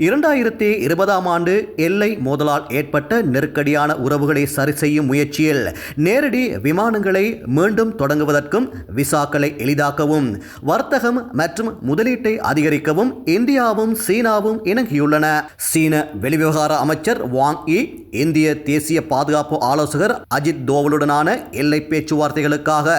2020ஆம் ஆண்டு எல்லை மோதலால் ஏற்பட்ட நெருக்கடியான உறவுகளை சரி செய்யும் முயற்சியில் நேரடி விமானங்களை மீண்டும் தொடங்குவதற்கும் விசாக்களை எளிதாக்கவும் வர்த்தகம் மற்றும் முதலீட்டை அதிகரிக்கவும் இந்தியாவும் சீனாவும் இணங்கியுள்ளன. சீன வெளிவிவகார அமைச்சர் வாங் யி இந்திய தேசிய பாதுகாப்பு ஆலோசகர் அஜித் தோவலுடனான எல்லை பேச்சுவார்த்தைகளுக்காக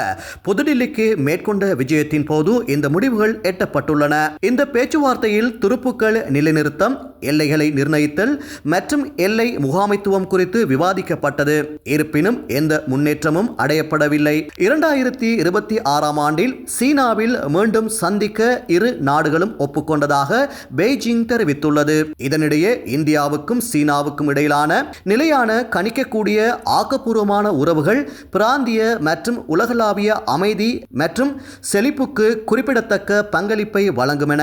புதுடில்லிக்கு மேற்கொண்ட விஜயத்தின் போது இந்த முடிவுகள் எட்டப்பட்டுள்ளன. இந்த பேச்சுவார்த்தையில் துருப்புக்கள் நிலைநிறுத்தம், எல்லைகளை நிர்ணயித்தல் மற்றும் எல்லை முகாமைத்துவம் குறித்து விவாதிக்கப்பட்டது. இருப்பினும் எந்த முன்னேற்றமும் அடையப்படவில்லை. 2026ஆம் ஆண்டில் சீனாவில் மீண்டும் சந்திக்க இரு நாடுகளும் ஒப்புக்கொண்டதாக பெய்ஜிங் தெரிவித்துள்ளது. இதனிடையே இந்தியாவுக்கும் சீனாவுக்கும் இடையிலான நிலையான கணிக்கக்கூடிய ஆக்கப்பூர்வமான உறவுகள் பிராந்திய மற்றும் உலகளாவிய அமைதி மற்றும் செழிப்புக்கு குறிப்பிடத்தக்க பங்களிப்பை வழங்கும் என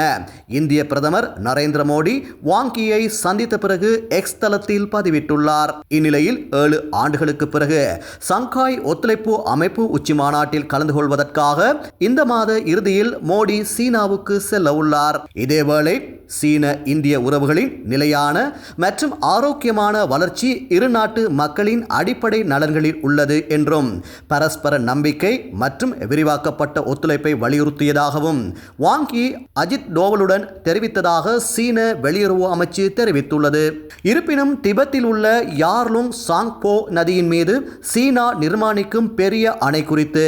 இந்திய பிரதமர் நரேந்திர மோடி வாங் யியை சந்தித்த பிறகு எக்ஸ் தளத்தில் பதிவிட்டுள்ளார். இந்நிலையில் 7 ஆண்டுகளுக்கு பிறகு சங்காய் ஒத்துழைப்பு அமைப்பு உச்சி மாநாட்டில் கலந்து கொள்வதற்காக இந்த மாத இறுதியில் மோடி சீனாவுக்கு செல்ல உள்ளார். இதேவேளை சீன இந்திய உறவுகளின் நிலையான மற்றும் ஆரோக்கியமான வளர்ச்சி இரு நாட்டு மக்களின் அடிப்படை நலன்களில் உள்ளது என்றும் பரஸ்பர நம்பிக்கை மற்றும் விரிவாக்கப்பட்ட ஒத்துழைப்பை வலியுறுத்தியதாகவும் வாங் யி அஜித் டோவலுடன் தெரிவித்ததாக சீன வெளியுறவு அமைச்சு தெரிவித்துள்ளது. இருப்பினும் திபெத்தில் உள்ள யார்லுங் சாங்போ நதியின் மீது சீனா நிர்மாணிக்கும் பெரிய அணை குறித்து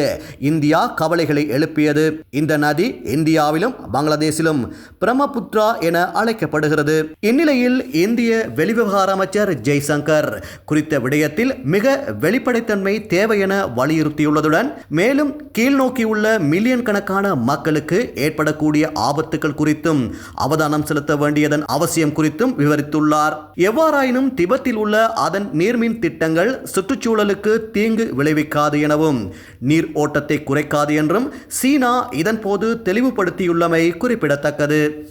இந்தியா கவலைகளை எழுப்பியது. இந்த நதி இந்தியாவிலும் பங்களாதேசிலும் பிரம்மபுத்ரா என அழைக்கப்படுகிறது. இந்நிலையில் இந்திய வெளிவிவகார அமைச்சர் ஜெய்சங்கர் குறித்த விடயத்தில் மிக வெளிப்படைத்தன்மை தேவை என வலியுறுத்தியுள்ளதுடன் மேலும் கீழ்நோக்கியுள்ள மில்லியன் கணக்கான மக்களுக்கு ஏற்படக்கூடிய ஆபத்துகள் குறித்தும் அவதானம் செலுத்த வேண்டியதன் அவசியம் குறித்தும் விவரித்துள்ளார். எவ்வாறாயினும் திபெத்தில் உள்ள அதன் நீர்மின் திட்டங்கள் சுற்றுச்சூழலுக்கு தீங்கு விளைவிக்காது எனவும் நீர் ஓட்டத்தை குறைக்காது என்றும் சீனா இதன் போது தெளிவுபடுத்தியுள்ளமை குறிப்பிடத்தக்கது.